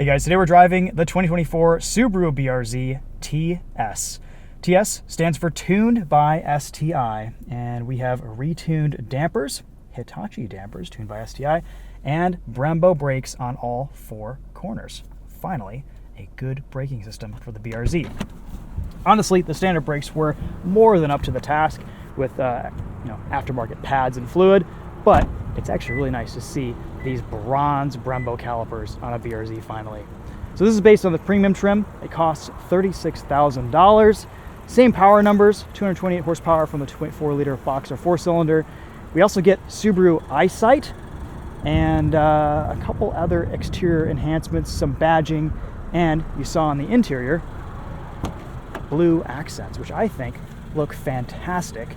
guys, today we're driving the 2024 Subaru BRZ TS. TS stands for Tuned by STI, and we have retuned dampers, Hitachi dampers tuned by STI, and Brembo brakes on all four corners. Finally, a good braking system for the BRZ. Honestly, the standard brakes were more than up to the task with aftermarket pads and fluid, but it's actually really nice to see these bronze Brembo calipers on a BRZ finally. So this is based on the premium trim. It costs $36,000. Same power numbers, 228 horsepower from the 2.4 liter boxer 4-cylinder. We also get Subaru EyeSight and a couple other exterior enhancements, some badging, and you saw on the interior, blue accents, which I think look fantastic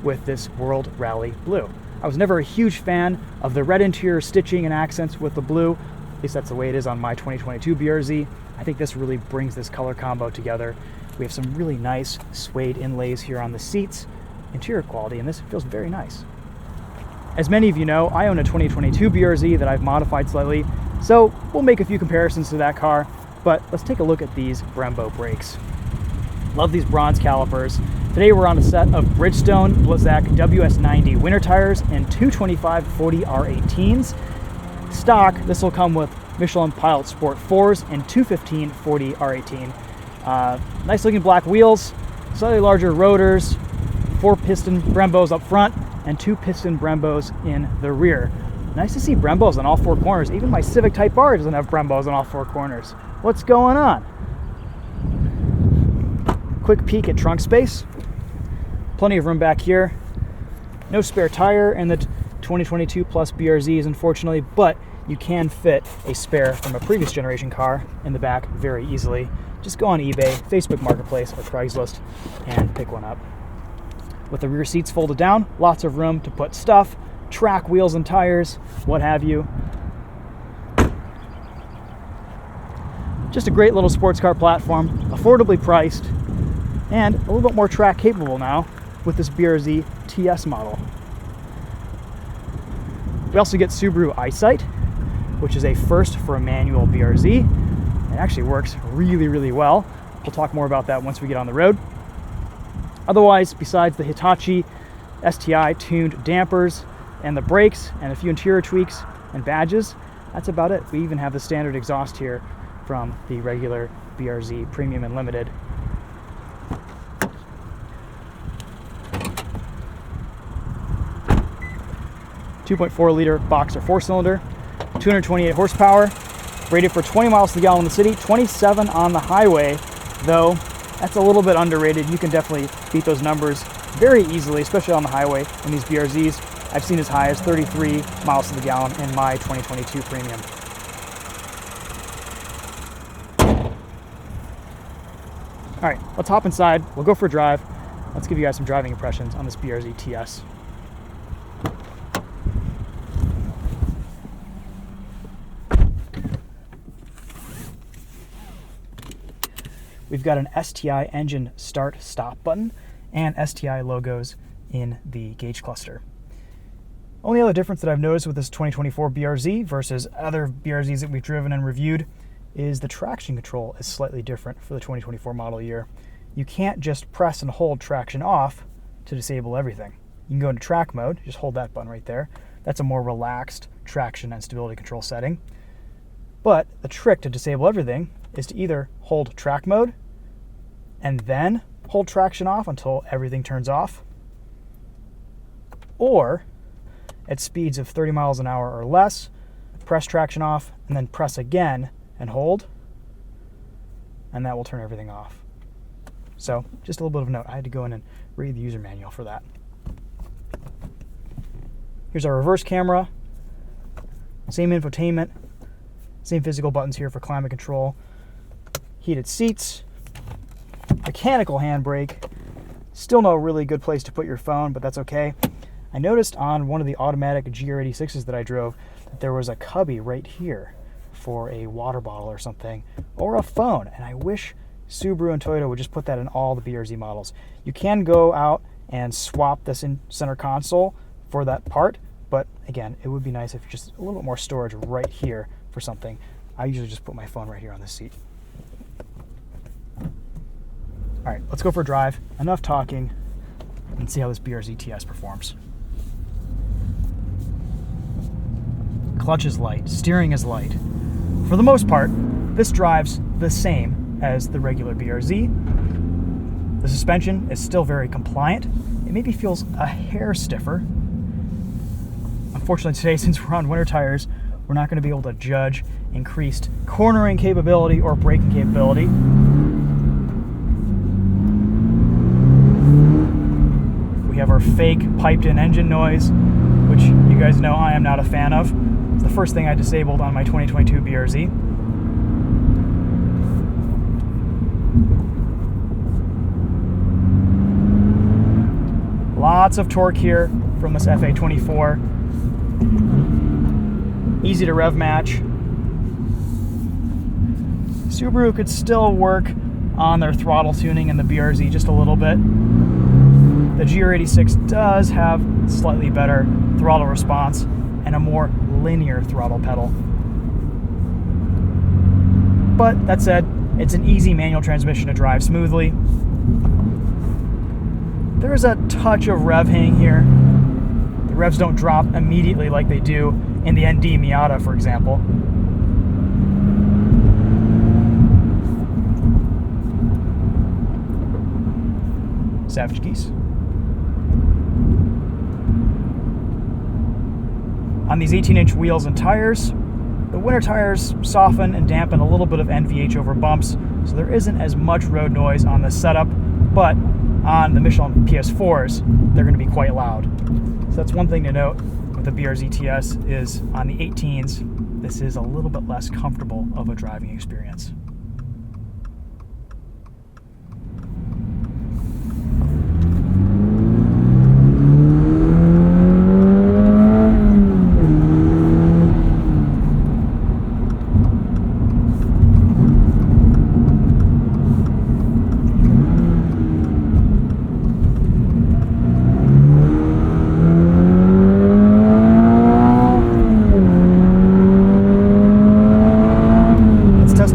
with this World Rally blue. I was never a huge fan of the red interior stitching and accents with the blue. At least that's the way it is on my 2022 BRZ. I think this really brings this color combo together. We have some really nice suede inlays here on the seats, interior quality, and this feels very nice. As many of you know, I own a 2022 BRZ that I've modified slightly, so we'll make a few comparisons to that car, but let's take a look at these Brembo brakes. Love these bronze calipers. Today we're on a set of Bridgestone Blizzak WS90 winter tires and 225/40 R18s. Stock, this will come with Michelin Pilot Sport 4s and 215/40 R18. Nice looking black wheels, slightly larger rotors, 4-piston Brembos up front, and 2-piston Brembos in the rear. Nice to see Brembos on all four corners. Even my Civic Type R doesn't have Brembos on all four corners. What's going on? Quick peek at trunk space. Plenty of room back here. No spare tire in the 2022 plus BRZs, unfortunately, but you can fit a spare from a previous generation car in the back very easily. Just go on eBay, Facebook Marketplace, or Craigslist and pick one up. With the rear seats folded down, lots of room to put stuff, track wheels and tires, what have you. Just a great little sports car platform, affordably priced, and a little bit more track capable now with this BRZ TS model. We also get Subaru EyeSight, which is a first for a manual BRZ. It actually works really, really well. We'll talk more about that once we get on the road. Otherwise, besides the Hitachi STI tuned dampers and the brakes and a few interior tweaks and badges, that's about it. We even have the standard exhaust here from the regular BRZ Premium and Limited. .4 liter boxer 4-cylinder, 228 horsepower, rated for 20 miles to the gallon in the city, 27 on the highway, though that's a little bit underrated. You can definitely beat those numbers very easily, especially on the highway in these BRZs. I've seen as high as 33 miles to the gallon in my 2022 Premium. All right, let's hop inside. We'll go for a drive. Let's give you guys some driving impressions on this BRZ TS. We've got an STI engine start-stop button and STI logos in the gauge cluster. Only other difference that I've noticed with this 2024 BRZ versus other BRZs that we've driven and reviewed is the traction control is slightly different for the 2024 model year. You can't just press and hold traction off to disable everything. You can go into track mode, just hold that button right there. That's a more relaxed traction and stability control setting. But the trick to disable everything is to either hold track mode and then hold traction off until everything turns off, or at speeds of 30 miles an hour or less, press traction off and then press again and hold, and that will turn everything off. So just a little bit of a note, I had to go in and read the user manual for that. Here's our reverse camera, same infotainment, same physical buttons here for climate control, heated seats, mechanical handbrake. Still no really good place to put your phone, but that's okay. I noticed on one of the automatic GR86s that I drove that there was a cubby right here for a water bottle or something, or a phone, and I wish Subaru and Toyota would just put that in all the BRZ models. You can go out and swap this in center console for that part, but again, it would be nice if just a little bit more storage right here for something. I usually just put my phone right here on the seat. All right, let's go for a drive. Enough talking, and see how this BRZ TS performs. Clutch is light, steering is light. For the most part, this drives the same as the regular BRZ. The suspension is still very compliant. It maybe feels a hair stiffer. Unfortunately today, since we're on winter tires, we're not going to be able to judge increased cornering capability or braking capability. We have our fake piped-in engine noise, which you guys know I am not a fan of. It's the first thing I disabled on my 2022 BRZ. Lots of torque here from this FA24. Easy to rev match. Subaru could still work on their throttle tuning in the BRZ just a little bit. The GR86 does have slightly better throttle response and a more linear throttle pedal. But that said, it's an easy manual transmission to drive smoothly. There is a touch of rev hang here. The revs don't drop immediately like they do in the ND Miata, for example. Savage geese. On these 18-inch wheels and tires, the winter tires soften and dampen a little bit of NVH over bumps, so there isn't as much road noise on this setup, but on the Michelin PS4s, they're going to be quite loud. So that's one thing to note with the BRZ TS is on the 18s, this is a little bit less comfortable of a driving experience.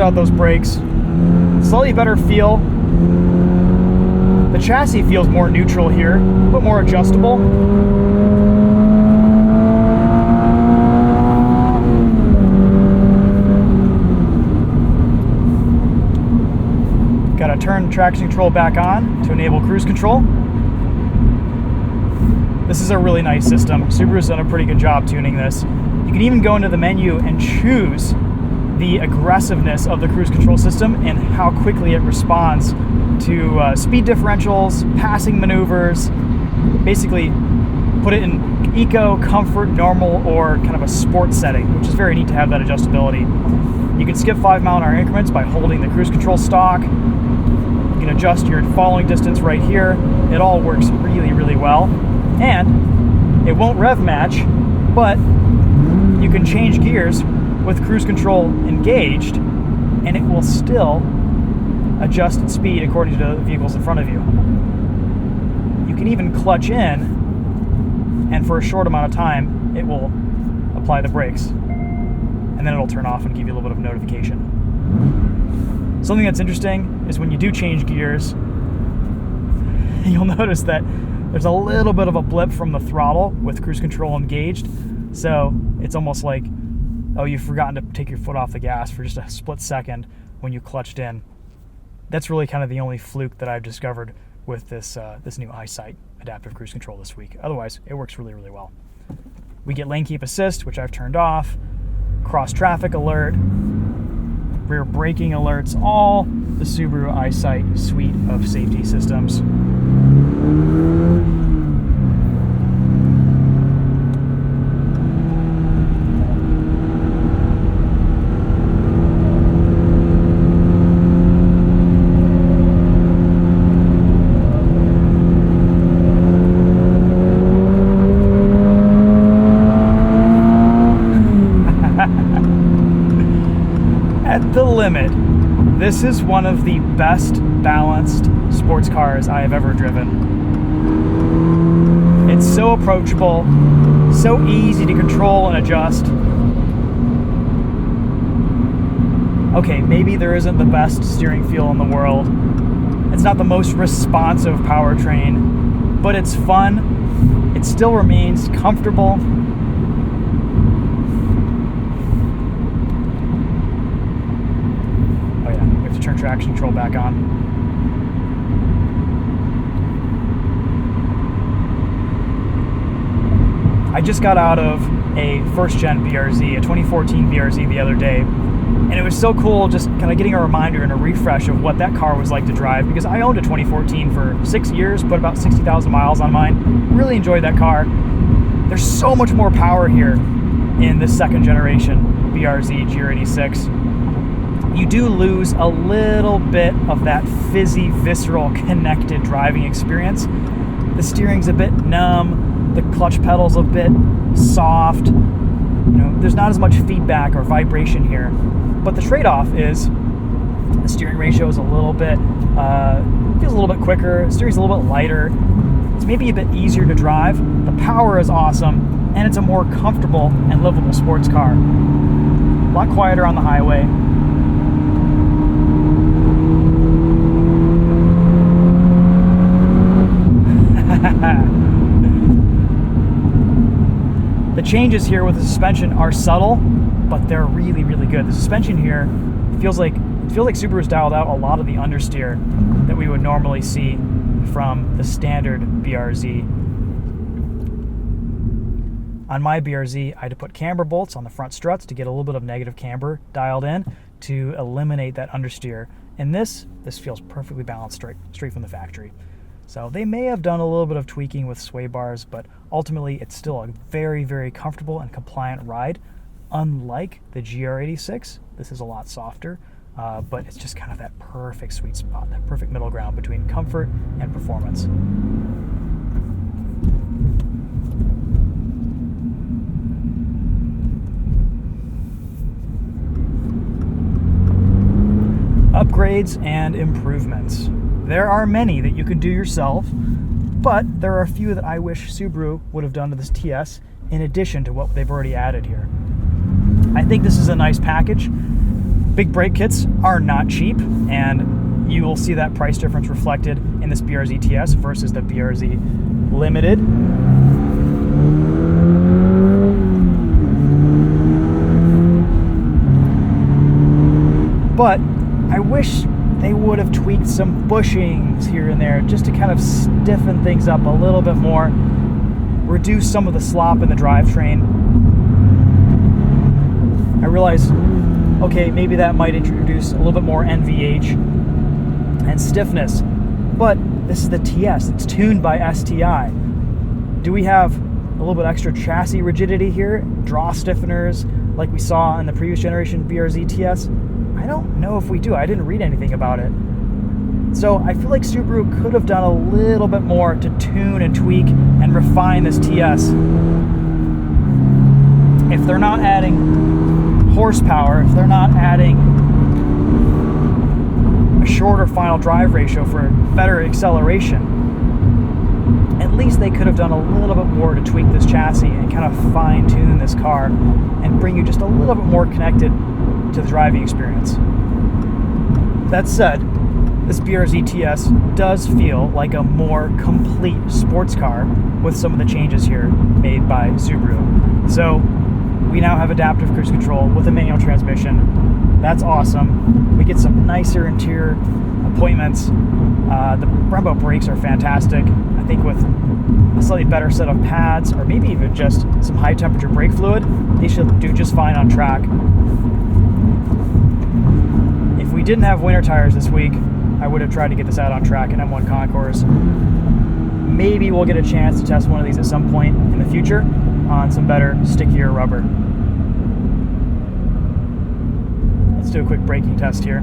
Out those brakes. Slightly better feel. The chassis feels more neutral here, but more adjustable. Got to turn traction control back on to enable cruise control. This is a really nice system. Subaru's done a pretty good job tuning this. You can even go into the menu and choose the aggressiveness of the cruise control system and how quickly it responds to speed differentials, passing maneuvers. Basically put it in eco, comfort, normal, or kind of a sport setting, which is very neat to have that adjustability. You can skip 5-mile-an-hour increments by holding the cruise control stalk. You can adjust your following distance right here. It all works really, really well. And it won't rev match, but you can change gears with cruise control engaged, and it will still adjust its speed according to the vehicles in front of you. You can even clutch in, and for a short amount of time, it will apply the brakes, and then it'll turn off and give you a little bit of notification. Something that's interesting is when you do change gears, you'll notice that there's a little bit of a blip from the throttle with cruise control engaged, so it's almost like, oh, you've forgotten to take your foot off the gas for just a split second when you clutched in. That's really kind of the only fluke that I've discovered with this new EyeSight adaptive cruise control this week. Otherwise, it works really, really well. We get lane keep assist, which I've turned off, cross traffic alert, rear braking alerts, all the Subaru EyeSight suite of safety systems. At the limit, this is one of the best balanced sports cars I have ever driven. It's so approachable, so easy to control and adjust. okay, maybe there isn't the best steering feel in the world. It's not the most responsive powertrain, but it's fun. It still remains comfortable. Oh yeah, we have to turn traction control back on. I just got out of a first-gen BRZ, a 2014 BRZ the other day, and it was so cool just kind of getting a reminder and a refresh of what that car was like to drive, because I owned a 2014 for 6 years, put about 60,000 miles on mine. Really enjoyed that car. There's so much more power here in this second generation BRZ GR86. You do lose a little bit of that fizzy, visceral, connected driving experience. The steering's a bit numb. The clutch pedal's a bit soft. You know, there's not as much feedback or vibration here. But the trade-off is the steering ratio is a little bit, feels a little bit quicker. The steering's a little bit lighter. It's maybe a bit easier to drive. The power is awesome, and it's a more comfortable and livable sports car. A lot quieter on the highway. The changes here with the suspension are subtle, but they're really, really good. The suspension here feels like Subaru's dialed out a lot of the understeer that we would normally see from the standard BRZ. On my BRZ, I had to put camber bolts on the front struts to get a little bit of negative camber dialed in to eliminate that understeer. And this feels perfectly balanced straight from the factory. So they may have done a little bit of tweaking with sway bars, but ultimately it's still a very, very comfortable and compliant ride. Unlike the GR86, this is a lot softer, but it's just kind of that perfect sweet spot, that perfect middle ground between comfort and performance. Upgrades and improvements. There are many that you can do yourself, but there are a few that I wish Subaru would have done to this TS in addition to what they've already added here. I think this is a nice package. Big brake kits are not cheap, and you will see that price difference reflected in this BRZ TS versus the BRZ Limited. But I wish they would have tweaked some bushings here and there just to kind of stiffen things up a little bit more, reduce some of the slop in the drivetrain. I realize, okay, maybe that might introduce a little bit more NVH and stiffness, but this is the TS. It's tuned by STI. Do we have a little bit extra chassis rigidity here? Draw stiffeners like we saw in the previous generation BRZ TS? I don't know if we do. I didn't read anything about it. So I feel like Subaru could have done a little bit more to tune and tweak and refine this TS. If they're not adding horsepower, if they're not adding a shorter final drive ratio for better acceleration, at least they could have done a little bit more to tweak this chassis and kind of fine-tune this car and bring you just a little bit more connected to the driving experience. That said, this BRZ TS does feel like a more complete sports car with some of the changes here made by Subaru. So we now have adaptive cruise control with a manual transmission. That's awesome. We get some nicer interior appointments. The Brembo brakes are fantastic. I think with a slightly better set of pads, or maybe even just some high temperature brake fluid, they should do just fine on track. If we didn't have winter tires this week, I would have tried to get this out on track in M1 Concours. Maybe we'll get a chance to test one of these at some point in the future on some better, stickier rubber. Let's do a quick braking test here.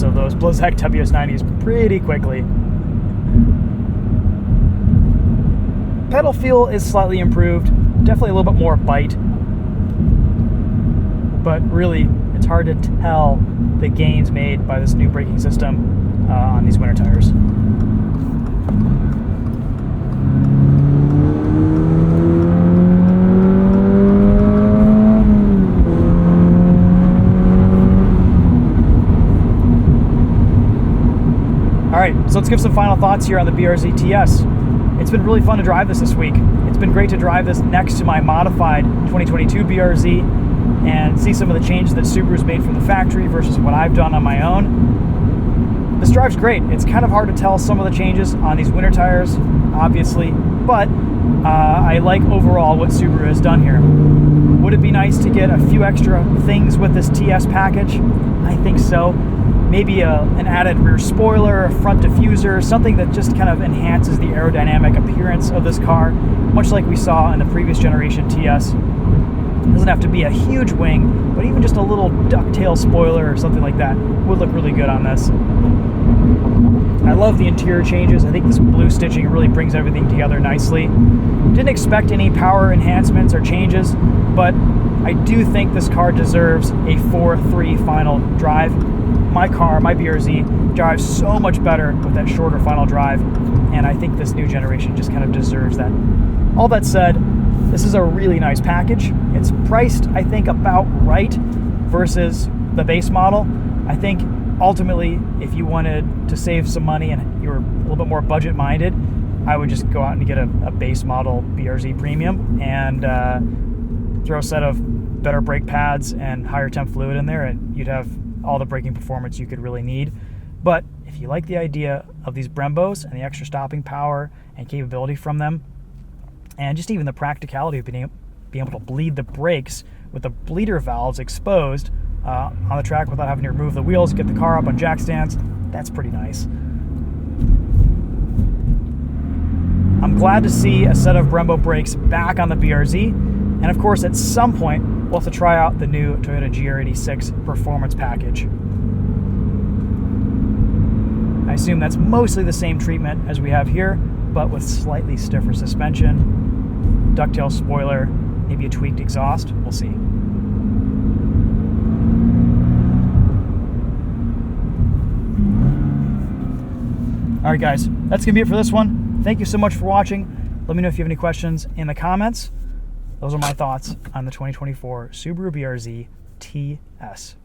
Of those Blizzak WS90s pretty quickly. Pedal feel is slightly improved, definitely a little bit more bite, but really it's hard to tell the gains made by this new braking system on these winter tires. Alright, so let's give some final thoughts here on the BRZ TS. It's been really fun to drive this week. It's been great to drive this next to my modified 2022 BRZ and see some of the changes that Subaru's made from the factory versus what I've done on my own. This drive's great. It's kind of hard to tell some of the changes on these winter tires, obviously, but I like overall what Subaru has done here. Would it be nice to get a few extra things with this TS package? I think so. Maybe an added rear spoiler, a front diffuser, something that just kind of enhances the aerodynamic appearance of this car, much like we saw in the previous generation TS. It doesn't have to be a huge wing, but even just a little ducktail spoiler or something like that would look really good on this. I love the interior changes. I think this blue stitching really brings everything together nicely. Didn't expect any power enhancements or changes, but I do think this car deserves a 4.3 final drive. My car, my BRZ, drives so much better with that shorter final drive, and I think this new generation just kind of deserves that. All that said, this is a really nice package. It's priced, I think, about right versus the base model. I think ultimately, if you wanted to save some money and you were a little bit more budget-minded, I would just go out and get a base model BRZ Premium and throw a set of better brake pads and higher temp fluid in there, and you'd have all the braking performance you could really need. But if you like the idea of these Brembos and the extra stopping power and capability from them, and just even the practicality of being able to bleed the brakes with the bleeder valves exposed on the track without having to remove the wheels, get the car up on jack stands, that's pretty nice. I'm glad to see a set of Brembo brakes back on the BRZ, and of course at some point we'll have to try out the new Toyota GR86 Performance Package. I assume that's mostly the same treatment as we have here, but with slightly stiffer suspension, ducktail spoiler, maybe a tweaked exhaust. We'll see. All right, guys, that's going to be it for this one. Thank you so much for watching. Let me know if you have any questions in the comments. Those are my thoughts on the 2024 Subaru BRZ TS.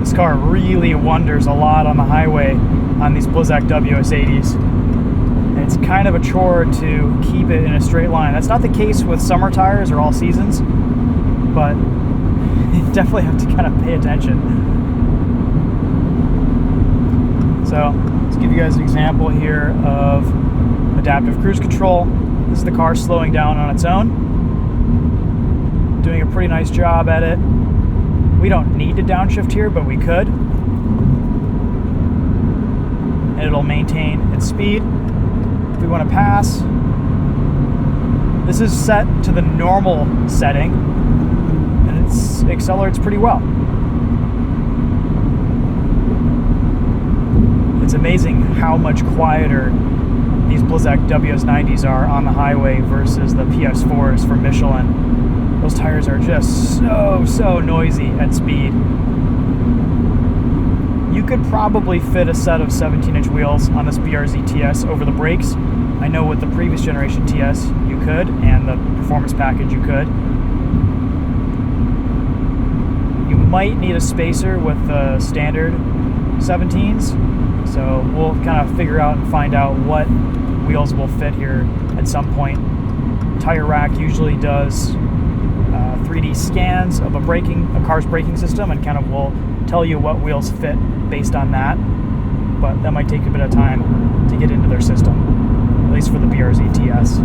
This car really wonders a lot on the highway on these Blizzak WS80s. And it's kind of a chore to keep it in a straight line. That's not the case with summer tires or all seasons, but you definitely have to kind of pay attention. So let's give you guys an example here of adaptive cruise control. This is the car slowing down on its own. doing a pretty nice job at it. We don't need to downshift here, but we could. And it'll maintain its speed. If we want to pass, this is set to the normal setting, and it accelerates pretty well. It's amazing how much quieter these Blizzak WS90s are on the highway versus the PS4s from Michelin. Those tires are just so noisy at speed. You could probably fit a set of 17-inch wheels on this BRZ TS over the brakes. I know with the previous generation TS you could, and the performance package you could. You might need a spacer with the standard 17s, so we'll kind of figure out and find out what wheels will fit here at some point. Tire Rack usually does 3D scans of a car's braking system, and kind of will tell you what wheels fit based on that, but that might take a bit of time to get into their system, at least for the BRZ TS.